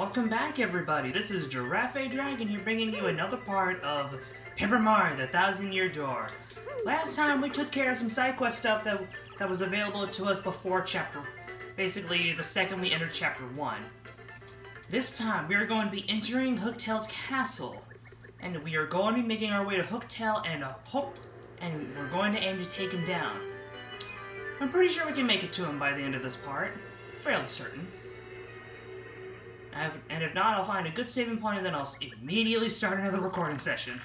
Welcome back, everybody. This is Giraffe Dragon here, bringing you another part of Paper Mario: The Thousand-Year Door. Last time we took care of some side quest stuff that was available to us before basically the second we entered Chapter 1. This time we are going to be entering Hooktail's castle, and we are going to be making our way to Hooktail and we're going to aim to take him down. I'm pretty sure we can make it to him by the end of this part. Fairly certain. And if not, I'll find a good saving point and then I'll immediately start another recording session.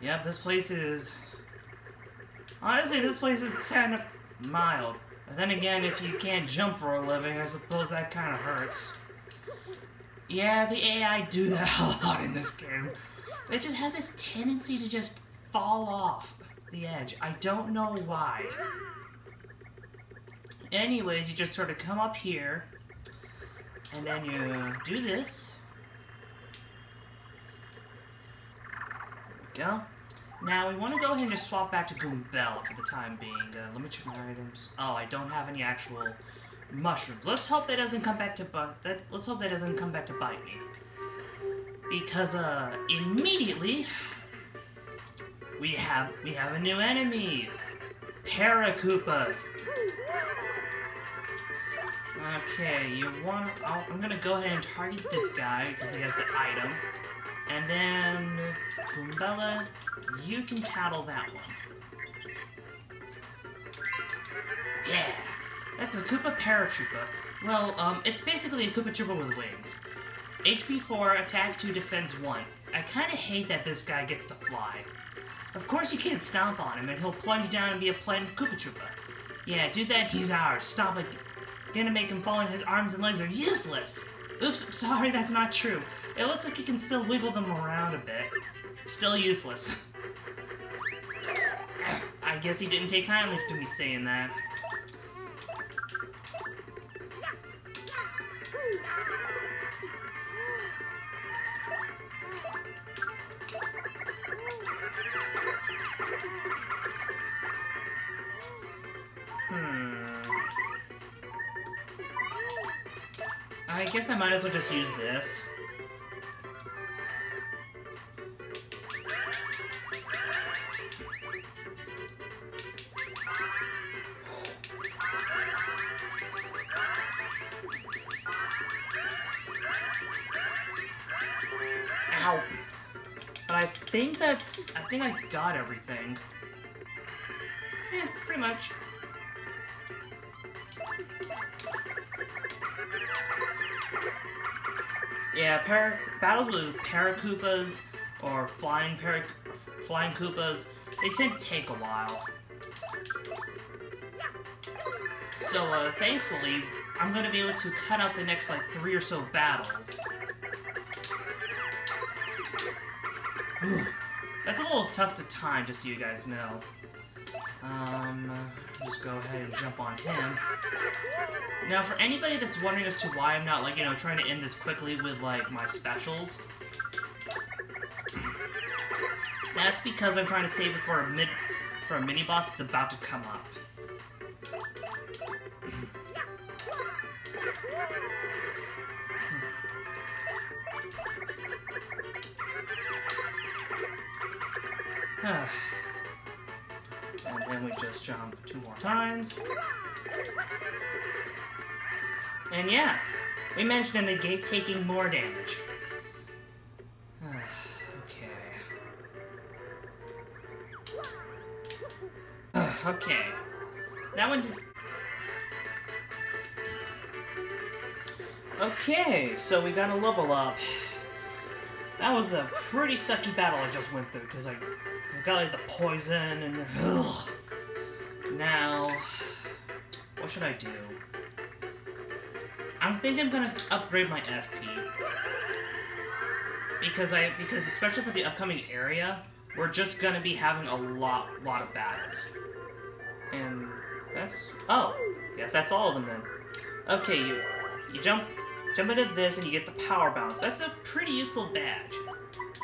Yep, this place is... Honestly, this place is kind of mild. But then again, if you can't jump for a living, I suppose that kind of hurts. Yeah, the AI do that a lot in this game. They just have this tendency to just fall off the edge. I don't know why. Anyways, you just sort of come up here, and then you do this. There we go. Now, we want to go ahead and just swap back to Goombella for the time being. Let me check my items. Oh, I don't have any actual mushrooms. Let's hope that doesn't come back to let's hope that doesn't come back to bite me. Because immediately we have a new enemy. Paracoopas. Okay, I'm gonna go ahead and target this guy because he has the item. And then, Goombella, you can tattle that one. Yeah! That's a Koopa Paratroopa. Well, it's basically a Koopa Troopa with wings. HP 4, attack 2, defense 1. I kinda hate that this guy gets to fly. Of course you can't stomp on him and he'll plunge down and be a plain Koopa Troopa. Yeah, do that, he's ours. Stop it. It's gonna make him fall and his arms and legs are useless. Oops, sorry, that's not true. It looks like you can still wiggle them around a bit. Still useless. I guess he didn't take kindly to me saying that. I guess I might as well just use this. Ow. But I think I got everything. Yeah, pretty much. Yeah, battles with Paracoopas or flying Koopas, they tend to take a while. So, thankfully, I'm gonna be able to cut out the next, like, 3 or so battles. Whew. That's a little tough to time, just so you guys know. Just go ahead and jump on him. Now, for anybody that's wondering as to why I'm not, like, trying to end this quickly with, like, my specials, that's because I'm trying to save it for a mini-boss that's about to come up. And then we just jump 2 more times. And yeah, we managed to negate taking more damage. Okay. That one did... Okay, so we got a level up. That was a pretty sucky battle I just went through, because I got like the poison and... Ugh. Now, what should I do? I'm thinking I'm gonna upgrade my FP. Because especially for the upcoming area, we're just gonna be having a lot of battles. And that's... Oh, yes, that's all of them then. Okay, you jump into this and you get the power bounce. That's a pretty useful badge.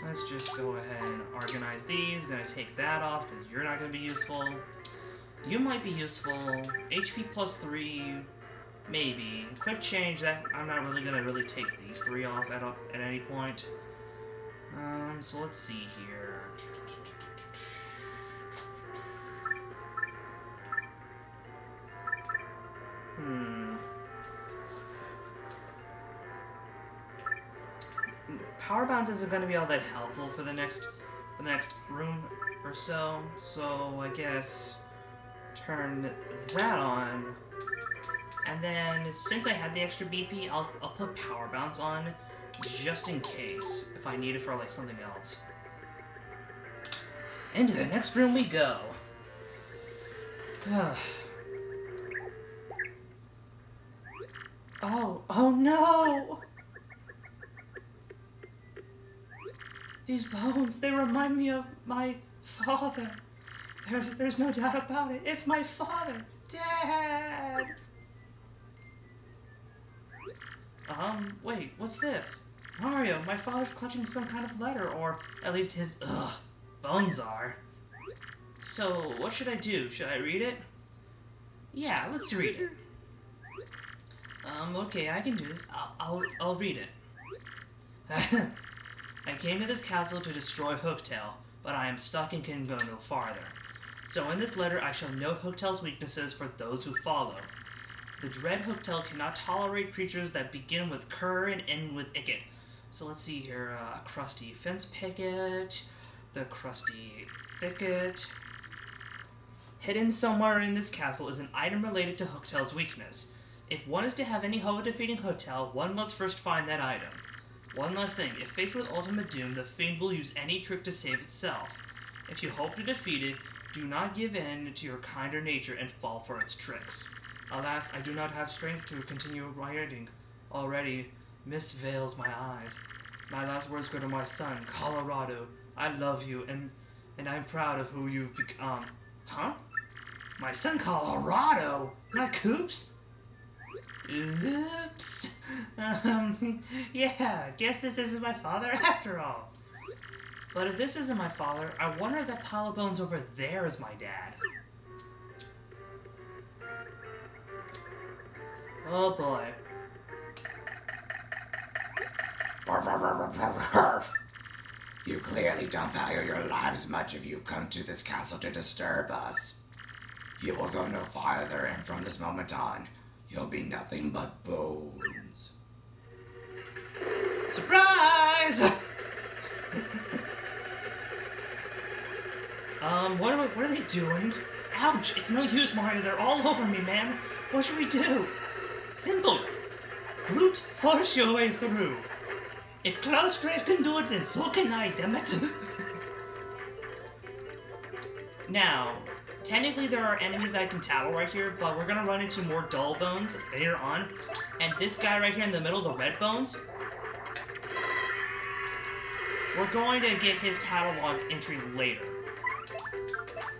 Let's just go ahead and organize these. Gonna take that off because you're not gonna be useful. You might be useful. HP plus 3. Maybe. Quick change, that I'm not really gonna take these 3 off at any point. So let's see here. Power bounce isn't gonna be all that helpful for the next room or so, so I guess turn that on. And then, since I have the extra BP, I'll put Power Bounce on, just in case, if I need it for, like, something else. Into the next room we go. Oh no! These bones, they remind me of my father. There's no doubt about it. It's my father. Dad! Wait, what's this? Mario, my father's clutching some kind of letter, or at least his, bones are. So, what should I do? Should I read it? Yeah, let's read it. Okay, I can do this. I'll read it. I came to this castle to destroy Hooktail, but I am stuck and can go no farther. So in this letter I shall note Hooktail's weaknesses for those who follow. The dread Hooktail cannot tolerate creatures that begin with cur and end with icket. So let's see here, a crusty fence picket, the crusty thicket. Hidden somewhere in this castle is an item related to Hooktail's weakness. If one is to have any hope of defeating Hooktail, one must first find that item. One last thing, if faced with ultimate doom, the fiend will use any trick to save itself. If you hope to defeat it, do not give in to your kinder nature and fall for its tricks. Alas, I do not have strength to continue writing. Already, mist veils my eyes. My last words go to my son, Colorado. I love you, and I'm proud of who you've become. Huh? My son Colorado? Not Coops? Oops. Yeah, guess this isn't my father after all. But if this isn't my father, I wonder if that pile of bones over there is my dad. Oh boy. You clearly don't value your lives much if you've come to this castle to disturb us. You will go no farther, and from this moment on, you'll be nothing but bones. Surprise! What are they doing? Ouch! It's no use, Mario. They're all over me, man. What should we do? Simple. Brute force your way through. If Cloud Strafe can do it, then so can I, damn it. Now, technically there are enemies that I can tattle right here, but we're gonna run into more dull bones later on. And this guy right here in the middle, the red bones, we're going to get his tattle log entry later.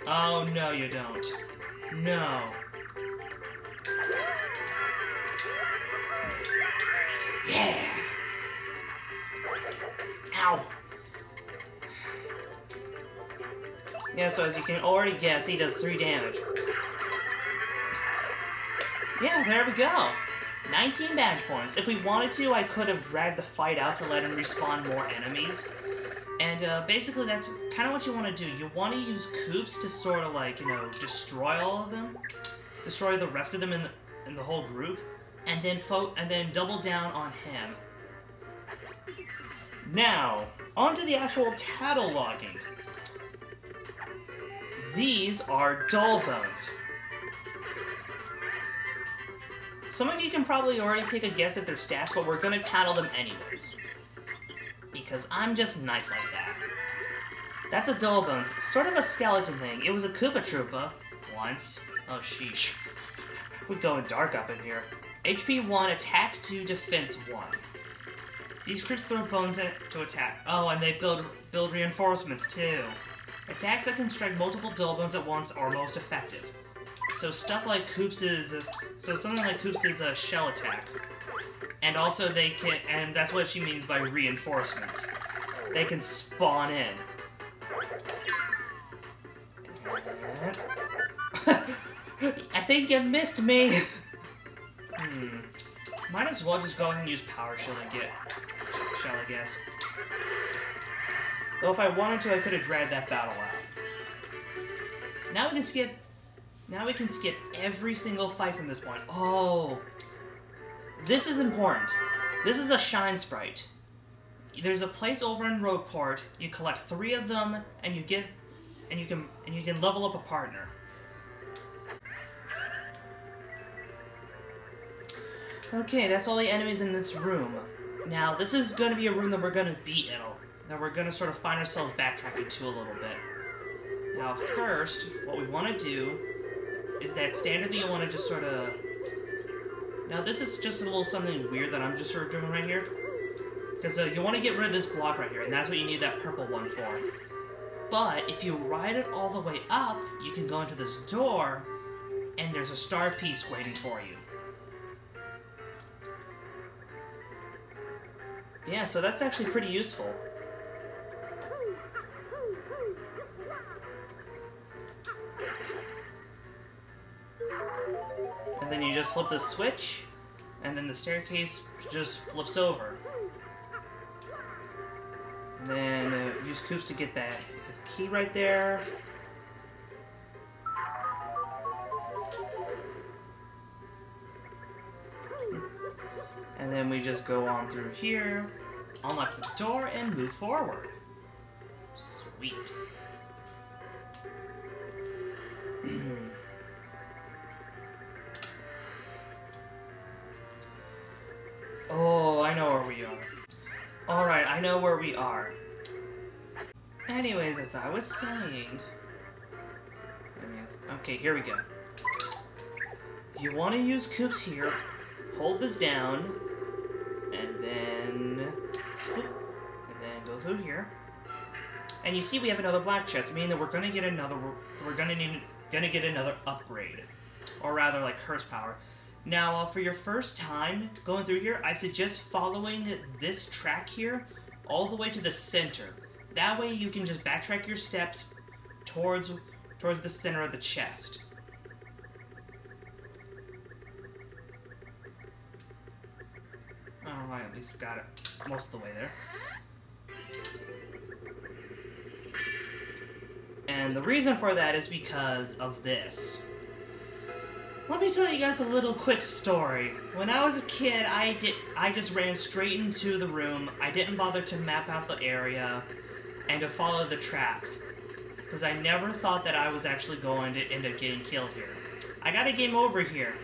Oh, no you don't. No. Yeah! Ow! Yeah, so as you can already guess, he does 3 damage. Yeah, there we go! 19 badge points. If we wanted to, I could have dragged the fight out to let him respawn more enemies. And basically that's kind of what you want to do. You want to use Koops to sort of like, you know, destroy all of them. Destroy the rest of them in the whole group. And then double down on him. Now, onto the actual tattle logging. These are dull bones. Some of you can probably already take a guess at their stats, but we're gonna tattle them anyways. Because I'm just nice like that. That's a dull bones, sort of a skeleton thing. It was a Koopa Troopa once. Oh sheesh. We're going dark up in here. HP 1, attack 2, defense 1. These creeps throw bones in to attack. Oh, and they build reinforcements too. Attacks that can strike multiple dull bones at once are most effective. So stuff like something like Koops is a shell attack. And also they can, and that's what she means by reinforcements. They can spawn in. I think you missed me. Might as well just go ahead and use Power Shield and get Shell, I guess. Though if I wanted to, I could have dragged that battle out. Now we can skip. Now we can skip every single fight from this point. Oh, this is important. This is a Shine Sprite. There's a place over in Roadport. You collect 3 of them, and you can level up a partner. Okay, that's all the enemies in this room. Now, this is going to be a room that we're going to beat that we're going to sort of find ourselves backtracking to a little bit. Now, first, what we want to do is that standard that you want to just sort of... Now, this is just a little something weird that I'm just sort of doing right here. Because you want to get rid of this block right here, and that's what you need that purple one for. But, if you ride it all the way up, you can go into this door, and there's a star piece waiting for you. Yeah, so that's actually pretty useful. And then you just flip the switch, and then the staircase just flips over. And then use Koops to get the key right there. And then we just go on through here, unlock the door, and move forward. Sweet. Oh, I know where we are. Alright, I know where we are. Anyways, as I was saying... Okay, here we go. You want to use Koops here, hold this down, and then go through here. And you see we have another black chest, meaning that we're gonna get another get another upgrade, or rather like curse power. Now, for your first time going through here, I suggest following this track here all the way to the center. That way you can just backtrack your steps towards the center of the chest. Alright, at least got it most of the way there. And the reason for that is because of this. Let me tell you guys a little quick story. When I was a kid, I just ran straight into the room. I didn't bother to map out the area and to follow the tracks, because I never thought that I was actually going to end up getting killed here. I got a game over here.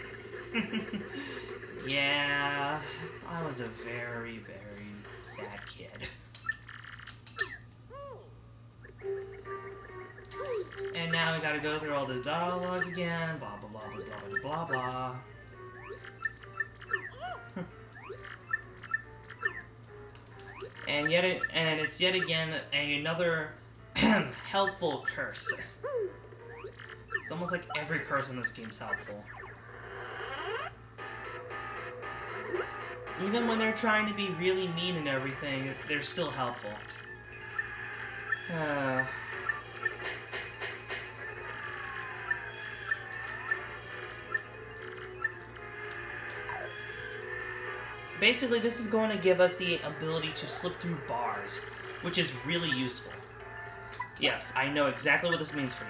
Yeah, I was a very, very sad kid. And now we gotta go through all this dialogue again, blah blah blah blah blah blah blah. And it's yet again another helpful curse. It's almost like every curse in this game's helpful. Even when they're trying to be really mean and everything, they're still helpful. Basically, this is going to give us the ability to slip through bars, which is really useful. Yes, I know exactly what this means for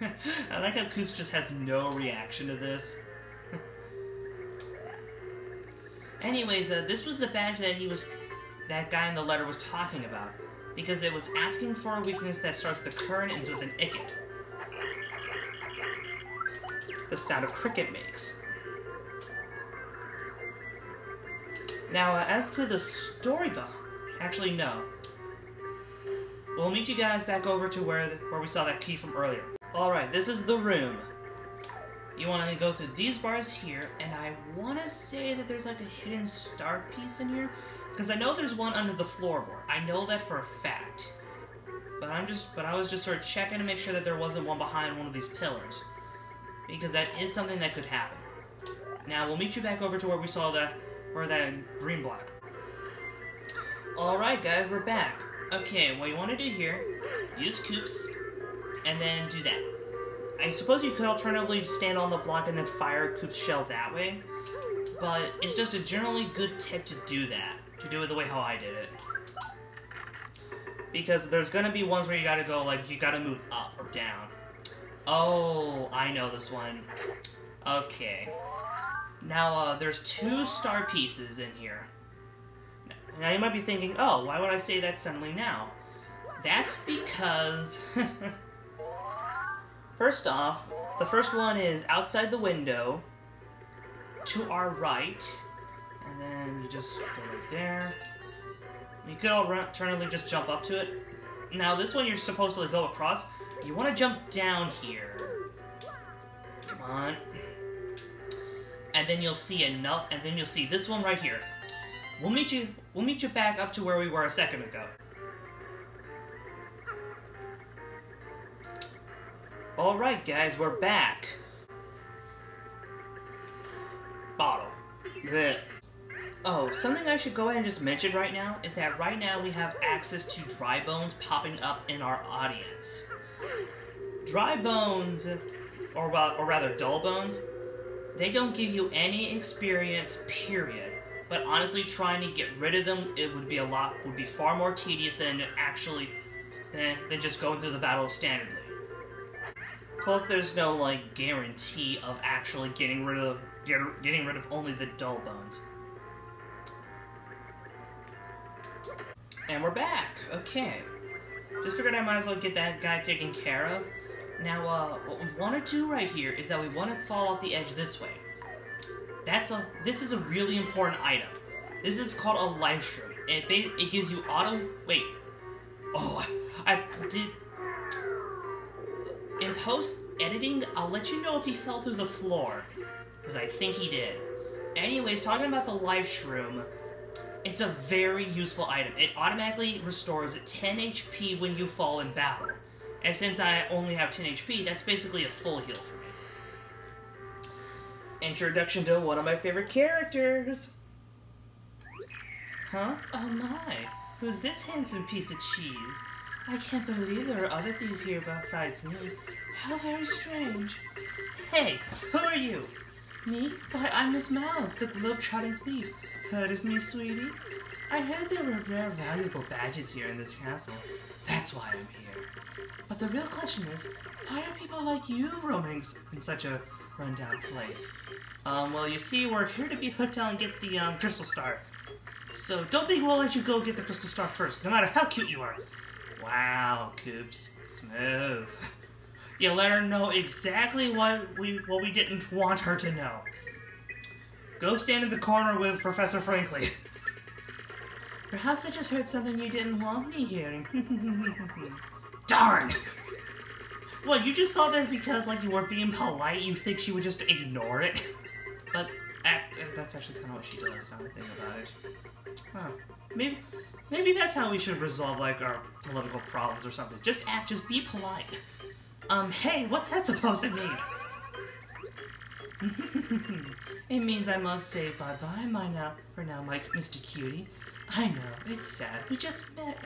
you. I like how Koops just has no reaction to this. Anyways, this was the badge that guy in the letter was talking about, because it was asking for a weakness that starts with a cur and ends with an icket. The sound a cricket makes. Now, as to the story book, actually no. We'll meet you guys back over to where we saw that key from earlier. Alright, this is the room. You want to go through these bars here, and I want to say that there's like a hidden star piece in here, because I know there's one under the floorboard. I know that for a fact. But I was just sort of checking to make sure that there wasn't one behind one of these pillars, because that is something that could happen. Now, we'll meet you back over to where we saw that green block. Alright guys, we're back. Okay, what you want to do here, use Koops, and then do that. I suppose you could alternatively stand on the block and then fire Coop's shell that way, but it's just a generally good tip to do that, to do it the way how I did it. Because there's gonna be ones where you gotta go, like, you gotta move up or down. Oh, I know this one. Okay. Now, there's 2 star pieces in here. Now, you might be thinking, oh, why would I say that suddenly now? That's because... First off, the first one is outside the window, to our right, and then you just go right there. You could alternately just jump up to it. Now, this one you're supposed to go across. You want to jump down here. Come on. And then you'll see enough. And then you'll see this one right here. We'll meet you back up to where we were a second ago. All right, guys, we're back. Bottle. Blech. Oh, something I should go ahead and just mention right now is that right now we have access to dry bones popping up in our audience. Dry bones, or rather dull bones, they don't give you any experience, period. But honestly, trying to get rid of them, it would be far more tedious than than just going through the battle standardly. Plus, there's no like guarantee of actually getting rid of only the dull bones. And we're back. Okay. Just figured I might as well get that guy taken care of. Now, what we want to do right here is that we want to fall off the edge this way. This is a really important item. This is called a life shroom. It gives you auto... Wait. Oh, I did... In post-editing, I'll let you know if he fell through the floor. Because I think he did. Anyways, talking about the life shroom... It's a very useful item. It automatically restores 10 HP when you fall in battle. And since I only have 10 HP, that's basically a full heal for me. Introduction to one of my favorite characters! Huh? Oh my! Who's this handsome piece of cheese? I can't believe there are other thieves here besides me. How very strange. Hey, who are you? Me? Why, I'm Miss Mouse, the globe-trotting thief. Heard of me, sweetie? I heard there were rare valuable badges here in this castle. That's why I'm here. But the real question is, why are people like you roaming in such a rundown place? Well, you see, we're here to be hooked on and get the, Crystal Star. So don't think we'll let you go get the Crystal Star first, no matter how cute you are. Wow, Coops. Smooth. You let her know exactly what we didn't want her to know. Go stand in the corner with Professor Frankly. Perhaps I just heard something you didn't want me hearing. Darn! Well, you just thought that because, like, you were being polite, you think she would just ignore it? But, that's actually kind of what she does, now I think about it. Huh. Maybe that's how we should resolve, like, our political problems or something. Just be polite. Hey, what's that supposed to mean? It means I must say bye-bye for now, Mr. Cutie. I know, it's sad. We just met,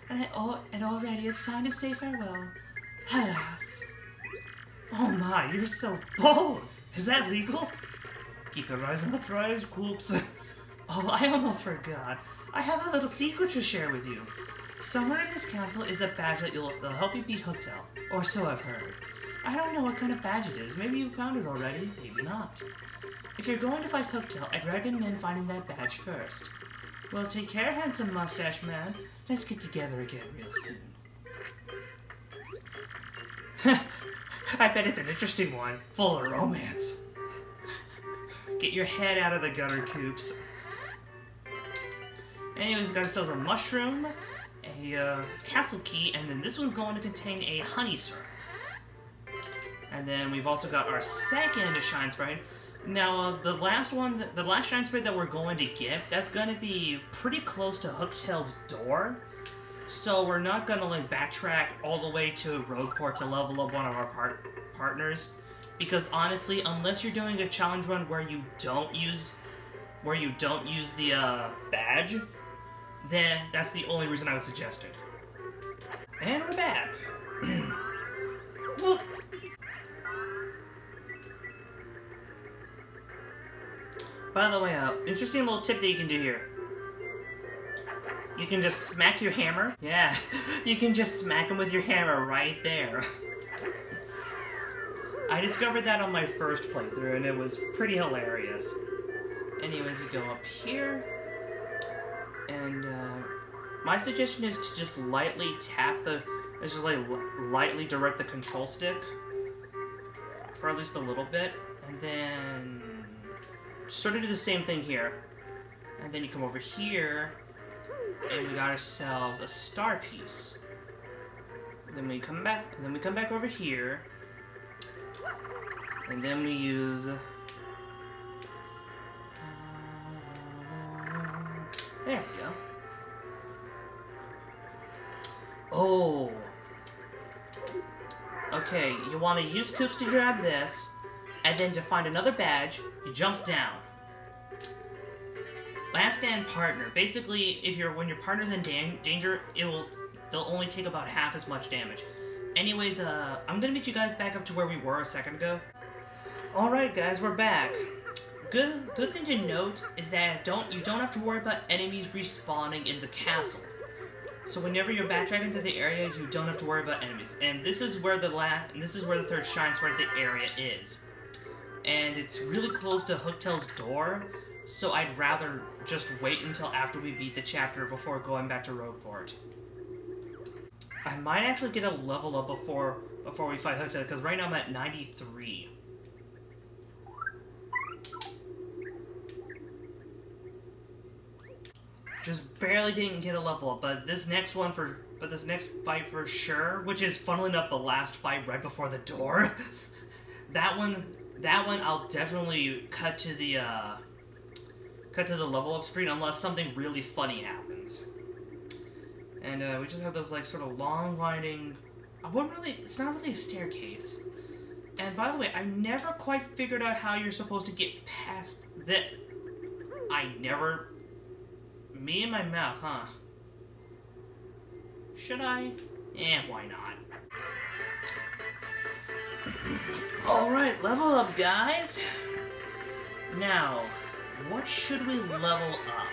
and already it's time to say farewell. Alas. Oh my, you're so bold! Is that legal? Keep your eyes on the prize, Coops. Oh, I almost forgot. I have a little secret to share with you. Somewhere in this castle is a badge that'll help you beat Hooktail, or so I've heard. I don't know what kind of badge it is. Maybe you found it already, maybe not. If you're going to fight Hooktail, I'd recommend finding that badge first. Well, take care, handsome mustache man. Let's get together again real soon. I bet it's an interesting one, full of romance. Get your head out of the gutter, Coops. Anyways, we got ourselves a mushroom, a castle key, and then this one's going to contain a honey syrup. And then we've also got our second shine sprite. Now, the last shine sprite that we're going to get, that's going to be pretty close to Hooktail's door. So we're not going to, like, backtrack all the way to Rogueport to level up one of our partners. Because honestly, unless you're doing a challenge run where you don't use the badge, then that's the only reason I would suggest it. And we're back. Whoop. By the way, interesting little tip that you can do here. You can just smack your hammer. Yeah, you can just smack him with your hammer right there. I discovered that on my first playthrough, and it was pretty hilarious. Anyways, you go up here, and my suggestion is to just lightly tap the, just like lightly direct the control stick for at least a little bit, and then sort of do the same thing here. And then you come over here, and we got ourselves a star piece. And then we come back, over here, and then we use. There we go. Oh. Okay, you want to use Koops to grab this, and then to find another badge, you jump down. Last stand partner. Basically, when your partner's in danger, they'll only take about half as much damage. Anyways, I'm gonna meet you guys back up to where we were a second ago. Alright guys, we're back. Good thing to note is that you don't have to worry about enemies respawning in the castle. So whenever you're backtracking through the area, you don't have to worry about enemies. And this is where the third shrine where the area is. And it's really close to Hooktail's door, so I'd rather just wait until after we beat the chapter before going back to Rogueport. I might actually get a level up before we fight Hooktail, because right now I'm at 93. Just barely didn't get a level up, but this next fight for sure, which is funnily enough the last fight right before the door. that one I'll definitely cut to the level up screen unless something really funny happens. And we just have those like sort of long winding. It's not really a staircase. And by the way, I never quite figured out how you're supposed to get past that. Me and my mouth, huh? Should I? Why not? Alright, level up, guys! Now, what should we level up?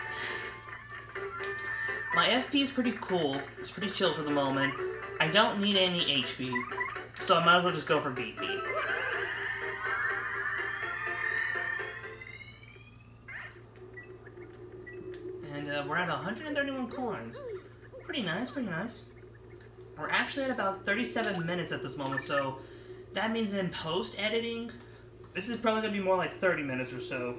My FP is pretty cool. It's pretty chill for the moment. I don't need any HP, so I might as well just go for BP. And we're at 131 coins. Pretty nice, pretty nice. We're actually at about 37 minutes at this moment, so that means in post-editing, this is probably going to be more like 30 minutes or so.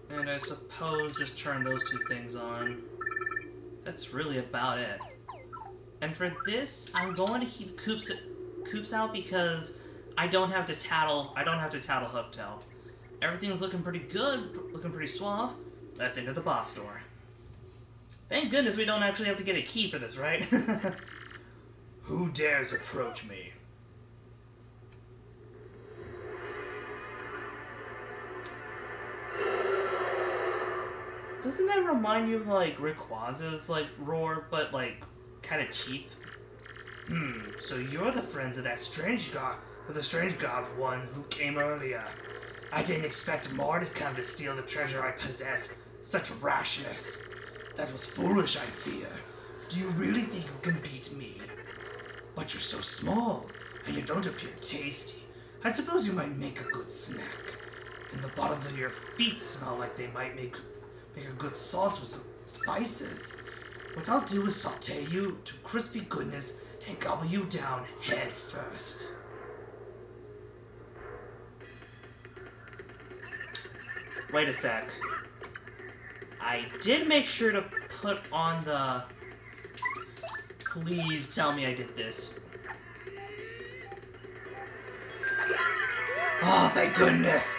And I suppose just turn those two things on. That's really about it. And for this, I'm going to keep Koops out because I don't have to tattle Hooktail. Everything's looking pretty good, looking pretty suave. Let's enter the boss door. Thank goodness we don't actually have to get a key for this, right? Who dares approach me? Doesn't that remind you of, like, Rayquaza's, like, roar, but, like, kind of cheap? So you're the friends of that strange god, one who came earlier. I didn't expect more to come to steal the treasure I possess. Such rashness. That was foolish, I fear. Do you really think you can beat me? But you're so small, and you don't appear tasty. I suppose you might make a good snack. And the bottoms of your feet smell like they might make a good sauce with some spices. What I'll do is saute you to crispy goodness and gobble you down head first. Wait a sec. I did make sure to put on the... Please tell me I did this. Oh, thank goodness.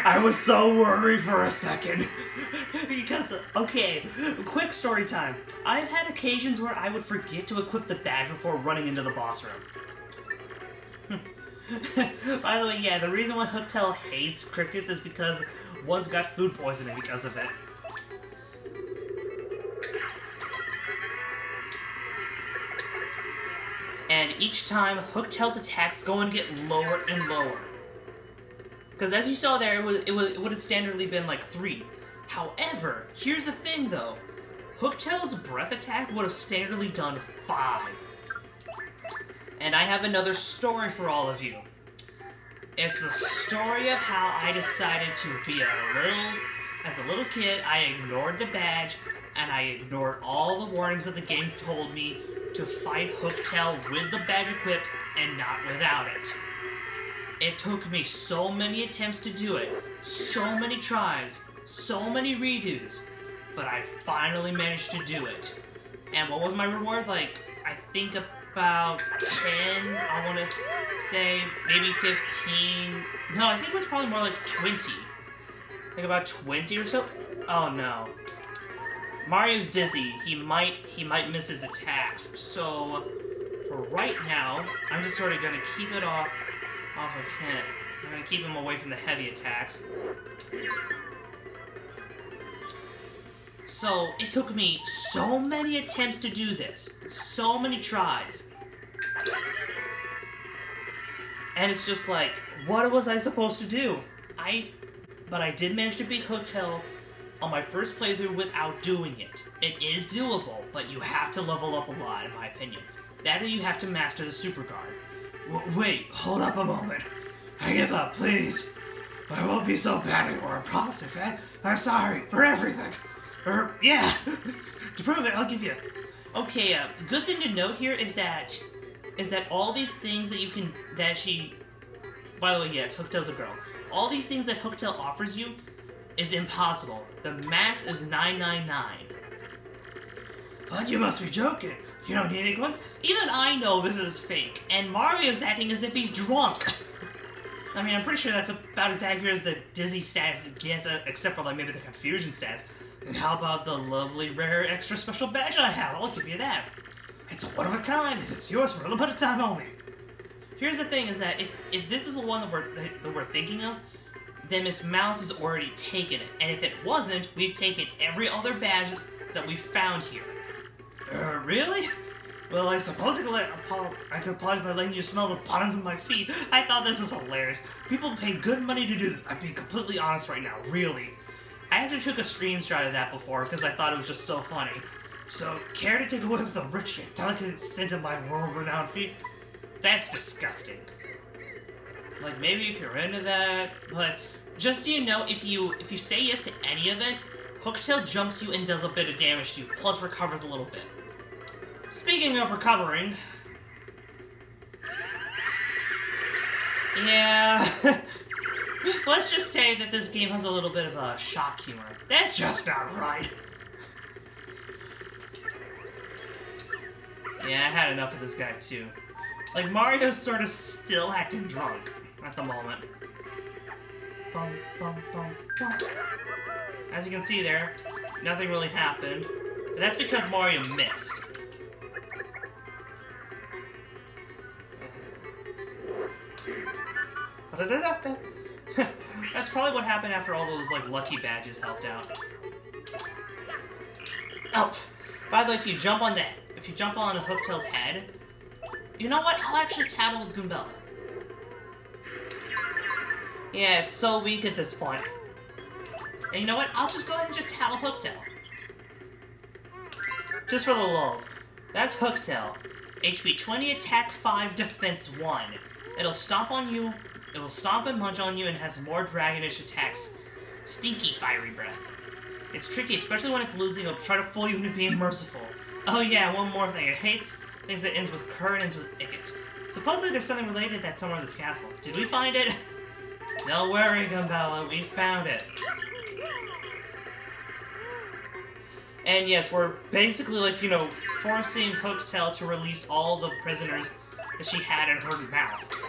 I was so worried for a second. Because, okay, quick story time. I've had occasions where I would forget to equip the badge before running into the boss room. By the way, yeah, the reason why Hooktail hates crickets is because one's got food poisoning because of it. and each time Hooktail's attacks go and get lower and lower. Because as you saw there, it would have standardly been like 3. However, here's the thing though. Hooktail's breath attack would have standardly done 5. And I have another story for all of you. It's the story of how I decided to be as a little kid, I ignored the badge, and I ignored all the warnings that the game told me to fight Hooktail with the badge equipped and not without it. It took me so many attempts to do it, so many tries, so many redos, but I finally managed to do it. And what was my reward? Like, I think about 10, I want to say, maybe 15. No, I think it was probably more like 20. Like about 20 or so? Oh no. Mario's dizzy. He might miss his attacks. So, for right now, I'm just sort of going to keep it off of him. I'm going to keep him away from the heavy attacks. So, it took me so many attempts to do this. So many tries. And it's just like, what was I supposed to do? But I did manage to beat Hooktail on my first playthrough without doing it. It is doable, but you have to level up a lot, in my opinion. That or you have to master the Super Guard. Wait, hold up a moment. I give up, please. I won't be so bad anymore, I promise, okay? I'm sorry for everything. Yeah. To prove it, I'll give you. Okay, good thing to note here is that all these things that you can, by the way, yes, Hooktail's a girl. All these things that Hooktail offers you is impossible. The max is 999. Oh, you must be joking. You don't need any guns? Even I know this is fake, and Mario's acting as if he's drunk. I mean, I'm pretty sure that's about as accurate as the dizzy status gets, except for like maybe the confusion stats. And how about the lovely, rare, extra special badge I have? I'll give you that. It's a one of a kind, and it's yours for a limited time only. Here's the thing, is that if this is the one that we're thinking of, then Miss Mouse has already taken it. And if it wasn't, we've taken every other badge that we've found here. Really? Well, I suppose I could apologize by letting you smell the bottoms of my feet. I thought this was hilarious. People pay good money to do this. I'm being completely honest right now, really. I actually took a screenshot of that before because I thought it was just so funny. So, care to take a whiff of the rich and delicate scent of my world-renowned feet? That's disgusting. Like, maybe if you're into that, but just so you know, if you say yes to any of it, Hooktail jumps you and does a bit of damage to you, plus recovers a little bit. Speaking of recovering... Yeah... Let's just say that this game has a little bit of a shock humor. That's just not right. Yeah, I had enough of this guy too. Like, Mario's sort of still acting drunk at the moment. Bum, bum, bum, bum. As you can see there, nothing really happened. But that's because Mario missed. That's probably what happened after all those, like, lucky badges helped out. Oh, by the way, if you jump on Hooktail's head, you know what? I'll actually tattle with Goombella. Yeah, it's so weak at this point. And you know what? I'll just go ahead and just tattle Hooktail. Just for the lulz. That's Hooktail. HP 20, attack 5, defense 1. It'll stomp on you. It will stomp and munch on you and has more dragonish attacks. Stinky fiery breath. It's tricky, especially when it's losing. It'll try to fool you into being merciful. Oh yeah, one more thing. It hates things that ends with cur and ends with icket. Supposedly there's something related that's somewhere in this castle. Did we find it? Don't worry, Goombella, we found it. And yes, we're basically, like, you know, forcing Hooktail to release all the prisoners that she had in her mouth.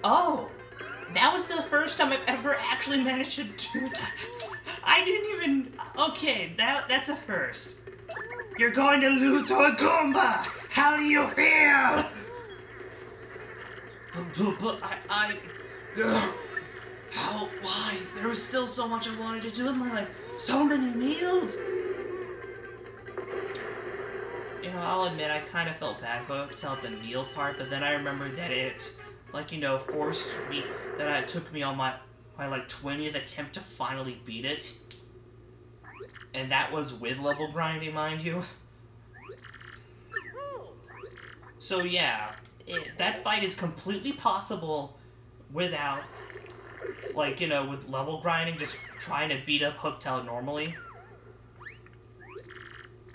Oh, that was the first time I've ever actually managed to do that. I didn't even... Okay, that's a first. You're going to lose to a Goomba! How do you feel? But ugh, how, why? There was still so much I wanted to do in my life. So many meals! You know, I'll admit, I kind of felt bad for Hooktail at the meal part, but then I remembered that it, like, you know, forced me, that it took me on my like, 20th attempt to finally beat it. And that was with level grinding, mind you. So yeah, that fight is completely possible without, like, you know, with level grinding, just trying to beat up Hooktail normally.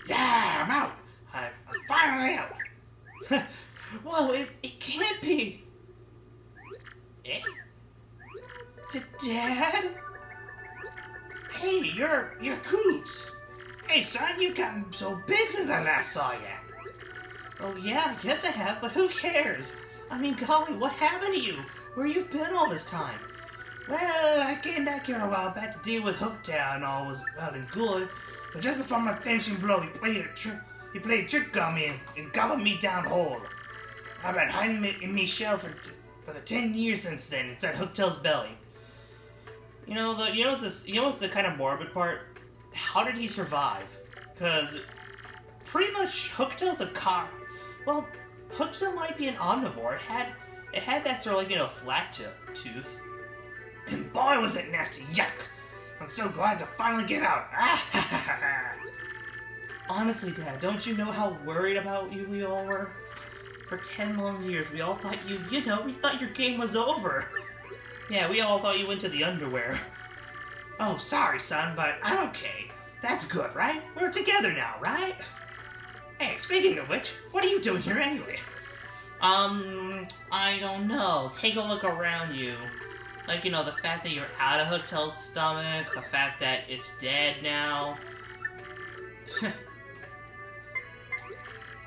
Yeah, I'm out! I'm finally out! Whoa, it can't be! Eh? Dad? Hey, you're Coops! Hey, son, you gotten so big since I last saw you! Oh yeah, I guess I have, but who cares? I mean, golly, what happened to you? Where you've been all this time? Well, I came back here a while back to deal with Hooktail and all was well and good, but just before my finishing blow, he played a trick on me and gobbled me down whole. I've been hiding in me shell for the 10 years since then, inside Hooktail's belly. You know what's the kind of morbid part? How did he survive? Because pretty much Hooktail's a car. Well, Hooktail might be an omnivore. It had that sort of, like, you know, flat tooth. And boy, was it nasty! Yuck! I'm so glad to finally get out. Honestly, Dad, don't you know how worried about you we all were? For 10 long years, we all thought we thought your game was over. Yeah, we all thought you went to the underwear. Oh, sorry, son, but I'm okay. That's good, right? We're together now, right? Hey, speaking of which, what are you doing here anyway? I don't know. Take a look around you. Like, you know, the fact that you're out of Hooktail's stomach, the fact that it's dead now.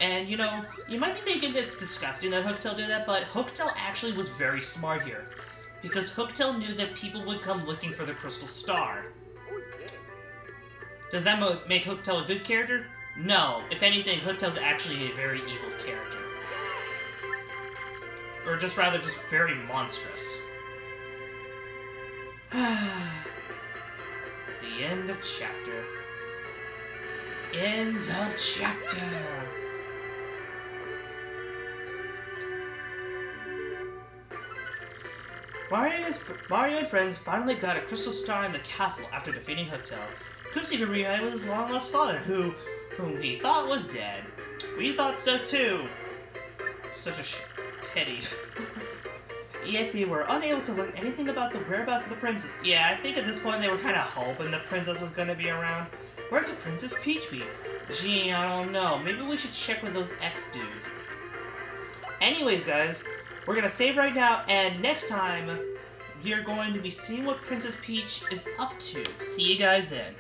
And, you know, you might be thinking that it's disgusting that Hooktail did that, but Hooktail actually was very smart here. Because Hooktail knew that people would come looking for the Crystal Star. Does that make Hooktail a good character? No. If anything, Hooktail's actually a very evil character. Or just rather, just very monstrous. The end of chapter. End of chapter. Mario and friends finally got a crystal star in the castle after defeating Hooktail. Coops even reunited with his long-lost father, whom he thought was dead. We thought so too. Such a pity. Yet they were unable to learn anything about the whereabouts of the princess. Yeah, I think at this point they were kind of hoping the princess was going to be around. Where could Princess Peach be? Gee, I don't know. Maybe we should check with those X-dudes. Anyways, guys, we're going to save right now, and next time, we are going to be seeing what Princess Peach is up to. See you guys then.